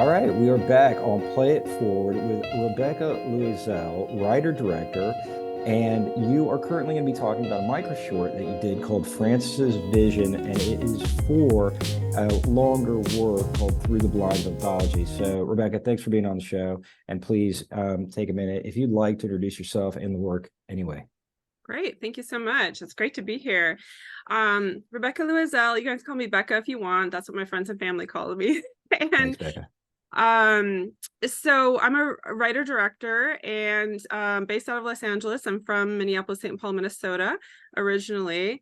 All right, we are back on Play It Forward with Rebecca Louisell, writer-director, and you are currently going to be talking about a microshort that you did called Francis's Vision, and it is for a longer work called Through the Blinds Anthology. So, Rebecca, thanks for being on the show, and please take a minute if you'd like to introduce yourself and the work anyway. Great. Thank you so much. It's great to be here. Rebecca Louisell, you guys call me Becca if you want. That's what my friends and family call me. Thanks, And Becca. so I'm a writer director and based out of Los Angeles. I'm from Minneapolis, St. Paul, Minnesota originally.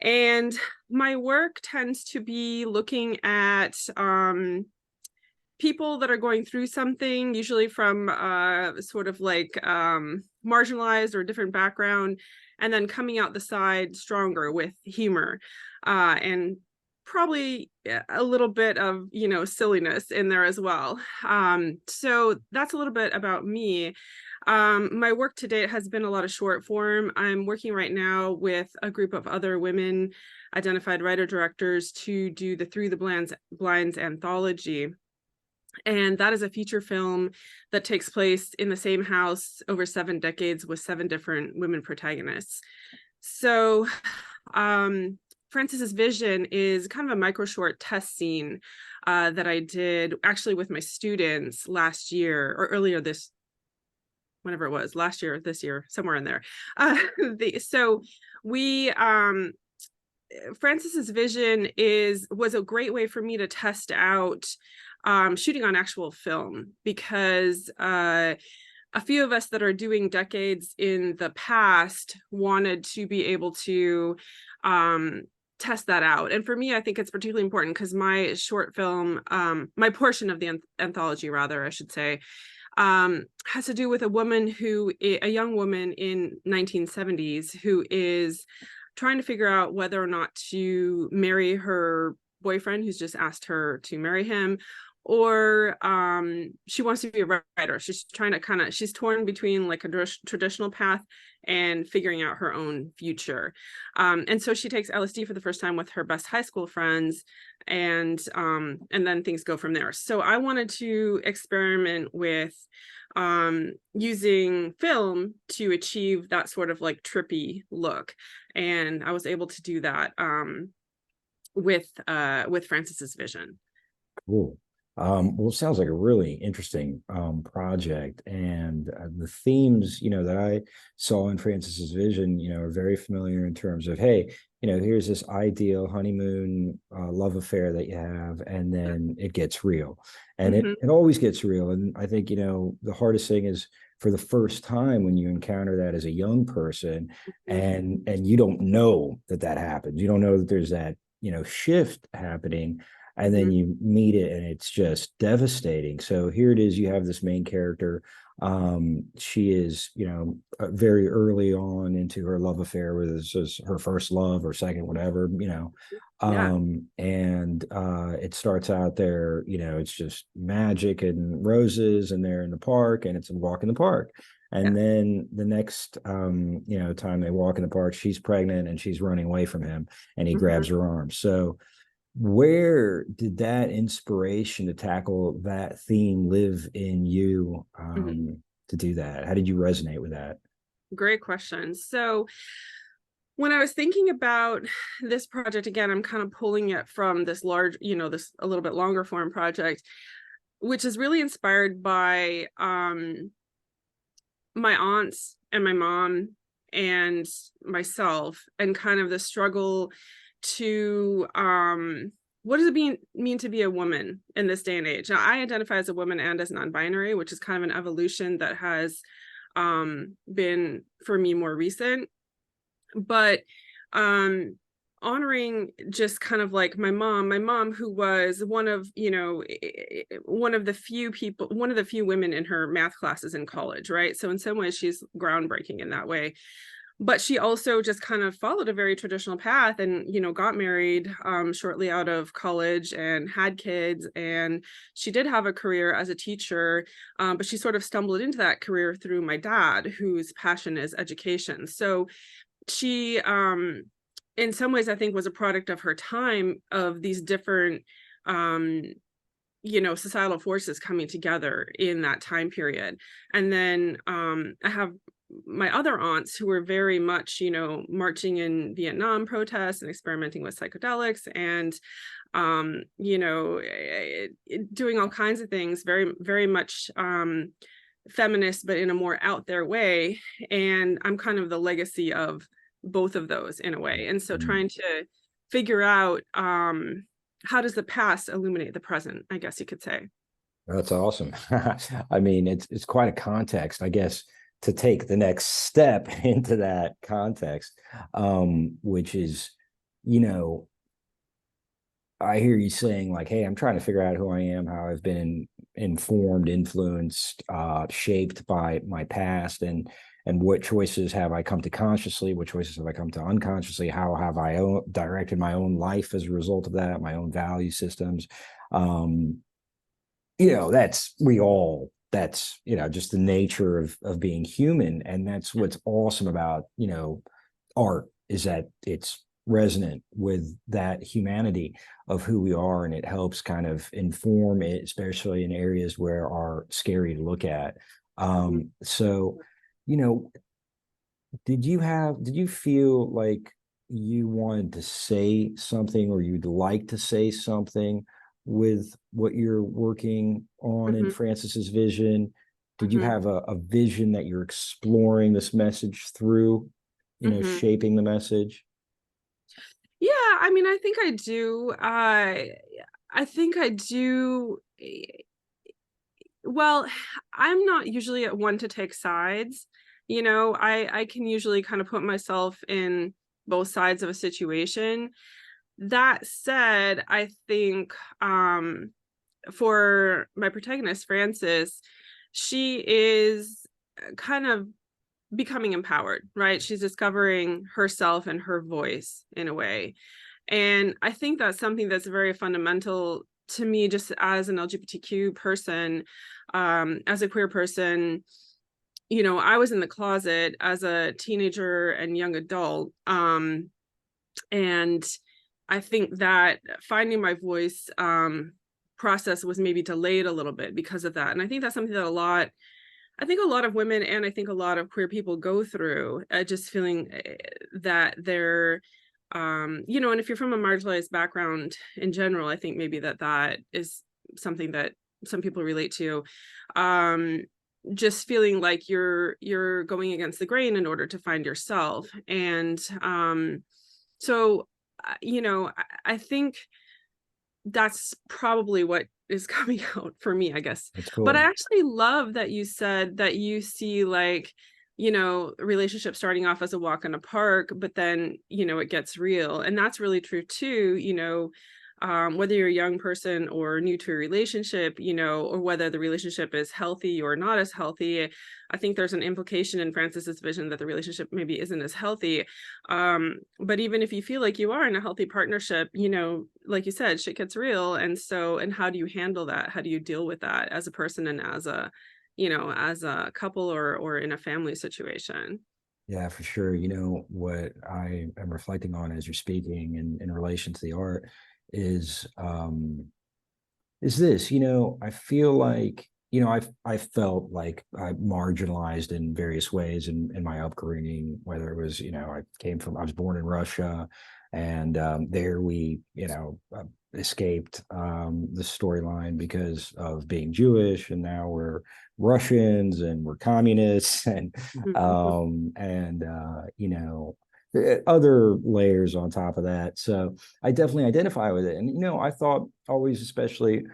And my work tends to be looking at people that are going through something, usually from sort of like marginalized or different background, and then coming out the side stronger with humor and probably a little bit of, silliness in there as well. So that's a little bit about me. My work to date has been a lot of short form. I'm working right now with a group of other women identified writer directors to do the Through the Blinds anthology. And that is a feature film that takes place in the same house over 7 decades with 7 different women protagonists. So Francis's Vision is kind of a microshort test scene that I did actually with my students last year or earlier whenever it was, last year, this year, somewhere in there. Francis's Vision was a great way for me to test out shooting on actual film, because a few of us that are doing decades in the past wanted to be able to test that out. And for me, I think it's particularly important because my short film, my portion of the anthology, rather, I should say, has to do with a young woman in 1970s who is trying to figure out whether or not to marry her boyfriend who's just asked her to marry him, or she wants to be a writer. She's trying to she's torn between like a traditional path and figuring out her own future. And so she takes LSD for the first time with her best high school friends, and then things go from there. So I wanted to experiment with using film to achieve that sort of like trippy look. And I was able to do that with Francis's Vision. Cool. Well, it sounds like a really interesting project, and the themes, that I saw in Francis's Vision, are very familiar in terms of, hey, here's this ideal honeymoon love affair that you have, and then it gets real, and it always gets real. And I think, the hardest thing is for the first time when you encounter that as a young person, and you don't know that happens. You don't know that there's that, shift happening. And then you meet it and it's just devastating. So here it is, you have this main character. She is, very early on into her love affair, whether this is her first love or second, whatever, and it starts out there, it's just magic and roses, and they're in the park, and it's a walk in the park. And then the next, time they walk in the park, she's pregnant and she's running away from him, and he grabs her arm. So where did that inspiration to tackle that theme live in you to do that? How did you resonate with that? Great question. So when I was thinking about this project, again, I'm kind of pulling it from this large, this a little bit longer form project, which is really inspired by my aunts and my mom and myself, and kind of the struggle to what does it mean to be a woman in this day and age. Now, I identify as a woman and as non-binary, which is kind of an evolution that has been for me more recent, but honoring just kind of like my mom who was one of the few women in her math classes in college, right? So in some ways she's groundbreaking in that way. But she also just kind of followed a very traditional path and, got married shortly out of college and had kids. And she did have a career as a teacher, but she sort of stumbled into that career through my dad, whose passion is education. So she, in some ways, I think was a product of her time, of these different societal forces coming together in that time period. And then I have my other aunts who were very much, marching in Vietnam protests and experimenting with psychedelics and, doing all kinds of things, very, very much feminist, but in a more out there way. And I'm kind of the legacy of both of those in a way. And so Mhm. trying to figure out how does the past illuminate the present, I guess you could say. That's awesome. I mean, it's quite a context, I guess, to take the next step into that context, which is, you know, I hear you saying like, "Hey, I'm trying to figure out who I am, how I've been informed, influenced, shaped by my past, and what choices have I come to consciously, what choices have I come to unconsciously, how have I directed my own life as a result of that, my own value systems." Um, that's we all that's just the nature of being human, and that's what's awesome about art, is that it's resonant with that humanity of who we are, and it helps kind of inform it, especially in areas where are scary to look at. Mhm. So you know did you feel like you wanted to say something, or you'd like to say something with what you're working on in Mhm. Francis's vision? Did you Mhm. have a vision that you're exploring this message through, Mhm. shaping the message? Yeah, I mean, I think I do. I think I do. Well, I'm not usually at one to take sides. I can usually kind of put myself in both sides of a situation. That said, I think for my protagonist, Frances, she is kind of becoming empowered, right? She's discovering herself and her voice in a way. And I think that's something that's very fundamental to me, just as an LGBTQ person, as a queer person. I was in the closet as a teenager and young adult. And I think that finding my voice process was maybe delayed a little bit because of that. And I think that's something that I think a lot of women and I think a lot of queer people go through, just feeling that they're, and if you're from a marginalized background in general, I think maybe that is something that some people relate to. Um, just feeling like you're going against the grain in order to find yourself. And so, I think that's probably what is coming out for me, I guess. That's But I cool. actually love that you said that you see like, a relationship starting off as a walk in a park, but then, it gets real. And that's really true too, whether you're a young person or new to a relationship, or whether the relationship is healthy or not as healthy. I think there's an implication in Francis's vision that the relationship maybe isn't as healthy. But even if you feel like you are in a healthy partnership, like you said, shit gets real. And how do you handle that? How do you deal with that as a person and as a couple or in a family situation? Yeah, for sure. What I am reflecting on as you're speaking in relation to the art is this. I feel like, I felt like I marginalized in various ways in my upbringing, whether it was, I was born in Russia, and there we, escaped the storyline because of being Jewish, and now we're Russians and we're communists, and other layers on top of that. So I definitely identify with it. And, I thought always, especially,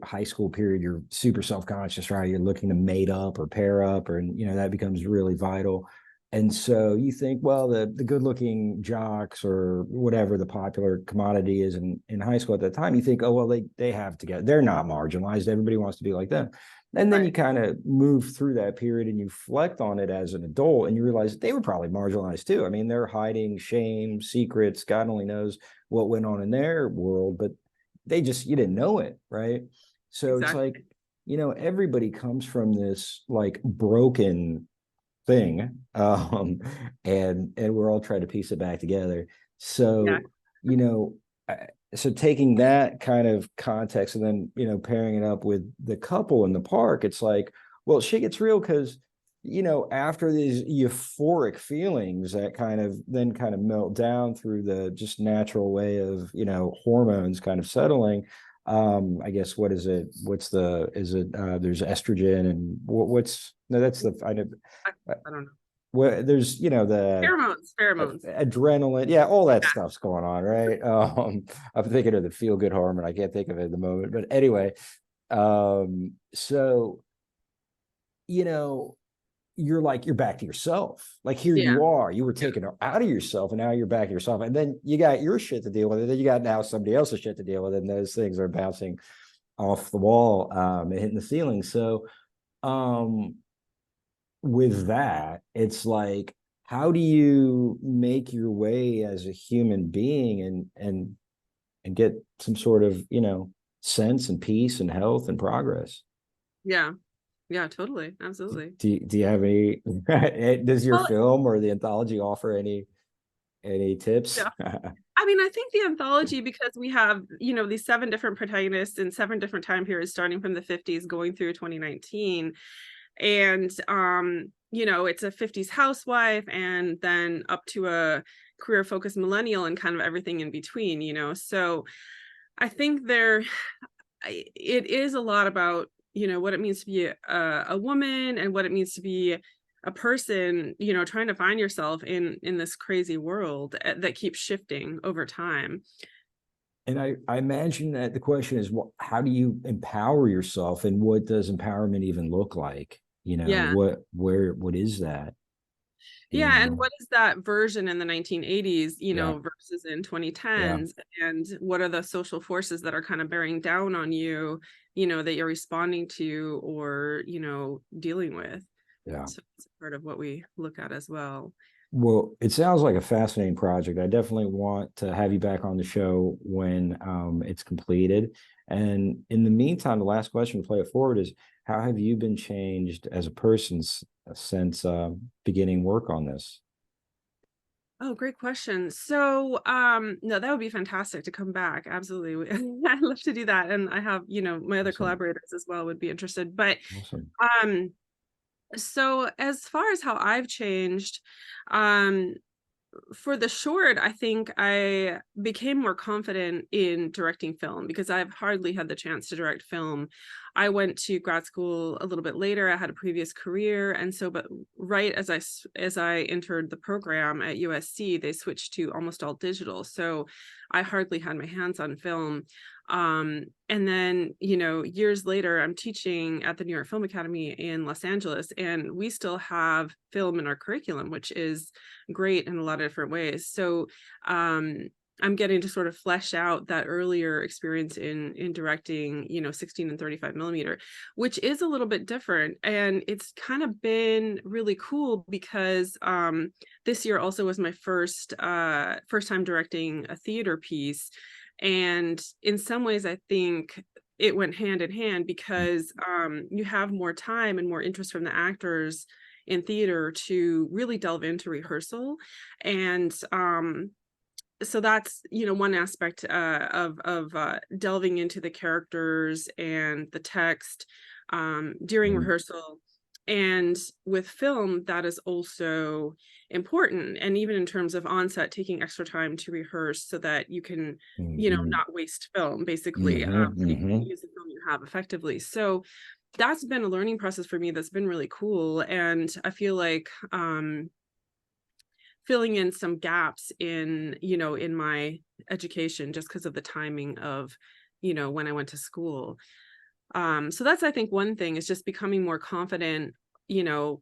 high school period, you're super self-conscious, right? You're looking to mate up or pair up, or, and, that becomes really vital. And so you think, well, the good-looking jocks or whatever the popular commodity is in high school at that time, you think, oh, well, they have to get, they're not marginalized. Everybody wants to be like them. And then you Right. kind of move through that period and you reflect on it as an adult, and you realize they were probably marginalized too. I mean, they're hiding shame, secrets. God only knows what went on in their world, but you didn't know it, right? So it's Exactly. like, everybody comes from this like broken thing, and we're all trying to piece it back together. Yeah. So, you know, so taking that kind of context and then, pairing it up with the couple in the park, it's like, well, shit gets real because, after these euphoric feelings that kind of melt down through the just natural way of, hormones kind of settling. I guess, what is it? Is it, there's estrogen and what's, no, that's the, I don't know. what there's, the Pheromones. adrenaline, yeah, all that stuff's going on, right? I'm thinking of the feel good hormone. I can't think of it at the moment, but anyway, so you're back to yourself. Like, here Yeah. you are, you were taken out of yourself, and now you're back to yourself, and then you got your shit to deal with, and then you got now somebody else's shit to deal with, and those things are bouncing off the wall, and hitting the ceiling. So with that, it's like, how do you make your way as a human being and get some sort of, sense and peace and health and progress? Yeah. Yeah, totally. Absolutely. Do you have any does your Well, film or the anthology offer any tips? yeah. I mean, I think the anthology, because we have, these 7 different protagonists in 7 different time periods, starting from the 50s going through 2019. And it's a 50s housewife and then up to a career focused millennial and kind of everything in between, so I think it is a lot about, what it means to be a woman and what it means to be a person, trying to find yourself in this crazy world that keeps shifting over time. And I imagine that the question is, how do you empower yourself, and what does empowerment even look like? Yeah. What is that? Yeah, and what is that version in the 1980s, Yeah, versus in yeah, 2010s, and what are the social forces that are kind of bearing down on you, that you're responding to or, dealing with. yeah. So it's part of what we look at as well. Well, it sounds like a fascinating project. I definitely want to have you back on the show when it's completed. And in the meantime, the last question to play it forward is, how have you been changed as a person since beginning work on this? Oh, great question. So, no, that would be fantastic to come back. Absolutely. I'd love to do that. And I have, my other Awesome. collaborators as well would be interested. But Awesome. um, so as far as how I've changed, um, for the short, I think I became more confident in directing film because I've hardly had the chance to direct film. I went to grad school a little bit later. I had a previous career, and so, but right as I entered the program at USC, they switched to almost all digital. So I hardly had my hands on film. And then, years later, I'm teaching at the New York Film Academy in Los Angeles, and we still have film in our curriculum, which is great in a lot of different ways. So I'm getting to sort of flesh out that earlier experience in directing, 16 and 35 millimeter, which is a little bit different. And it's kind of been really cool because this year also was my first time directing a theater piece. And in some ways, I think it went hand in hand because you have more time and more interest from the actors in theater to really delve into rehearsal. And so that's, one aspect of delving into the characters and the text during Mhm. rehearsal. And with film, that is also important. And even in terms of onset, taking extra time to rehearse so that you can, Mhm. not waste film, basically, Mhm. so you can Mhm. use the film you have effectively. So that's been a learning process for me that's been really cool. And I feel like filling in some gaps in my education just because of the timing of, when I went to school. So that's, I think, one thing is just becoming more confident,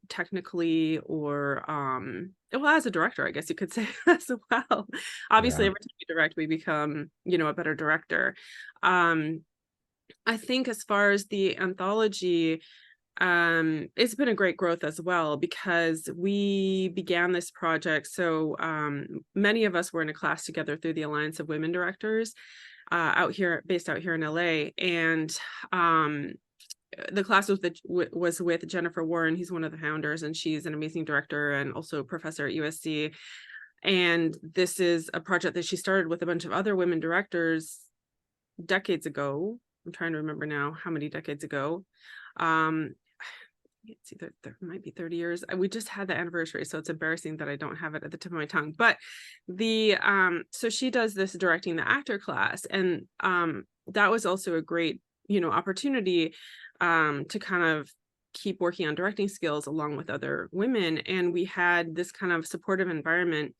technically, or well, as a director, I guess you could say as well. Obviously, Yeah. every time we direct, we become, a better director. Um, I think as far as the anthology, it's been a great growth as well because we began this project. So many of us were in a class together through the Alliance of Women Directors based out here in LA. And the class was with Jennifer Warren. He's one of the founders, and she's an amazing director and also a professor at USC. And this is a project that she started with a bunch of other women directors decades ago. I'm trying to remember now how many decades ago. It's either there might be 30 years. We just had the anniversary, so it's embarrassing that I don't have it at the tip of my tongue. But the so she does this directing the actor class, and that was also a great, opportunity to kind of keep working on directing skills along with other women. And we had this kind of supportive environment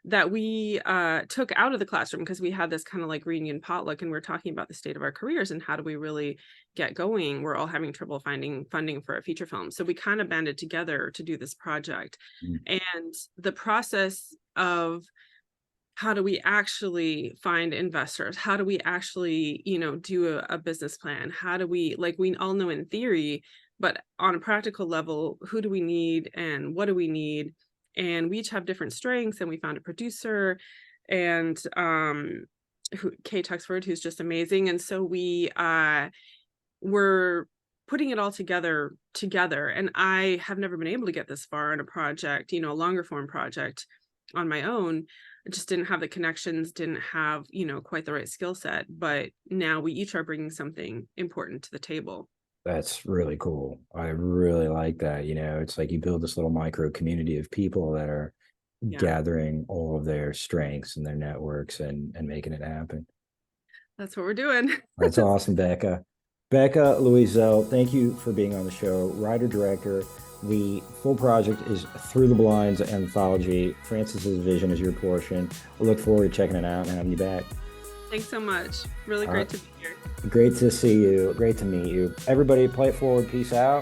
that we took out of the classroom, because we had this kind of like reunion potluck, and we're talking about the state of our careers and how do we really get going. We're all having trouble finding funding for a feature film, so we kind of banded together to do this project. And the process of how do we actually find investors, how do we actually do a business plan, how do we, like, we all know in theory, but on a practical level, who do we need and what do we need? And we each have different strengths, and we found a producer, and 𝙁𝙧𝙖𝙣𝙘𝙚 𝙀𝙁, who's just amazing. And so we were putting it all together. And I have never been able to get this far in a project, a longer form project on my own. I just didn't have the connections, didn't have, quite the right skill set. But now we each are bringing something important to the table. That's really cool. I really like that. It's like you build this little micro community of people that are gathering all of their strengths and their networks and making it happen. That's what we're doing. That's awesome, Becca. Rebecca Louisell, thank you for being on the show. Writer, director. The full project is Through the Blinds anthology. Frances's vision is your portion. I look forward to checking it out and having you back. Thanks so much. Really great to be here. Great to see you. Great to meet you. Everybody, play it forward. Peace out.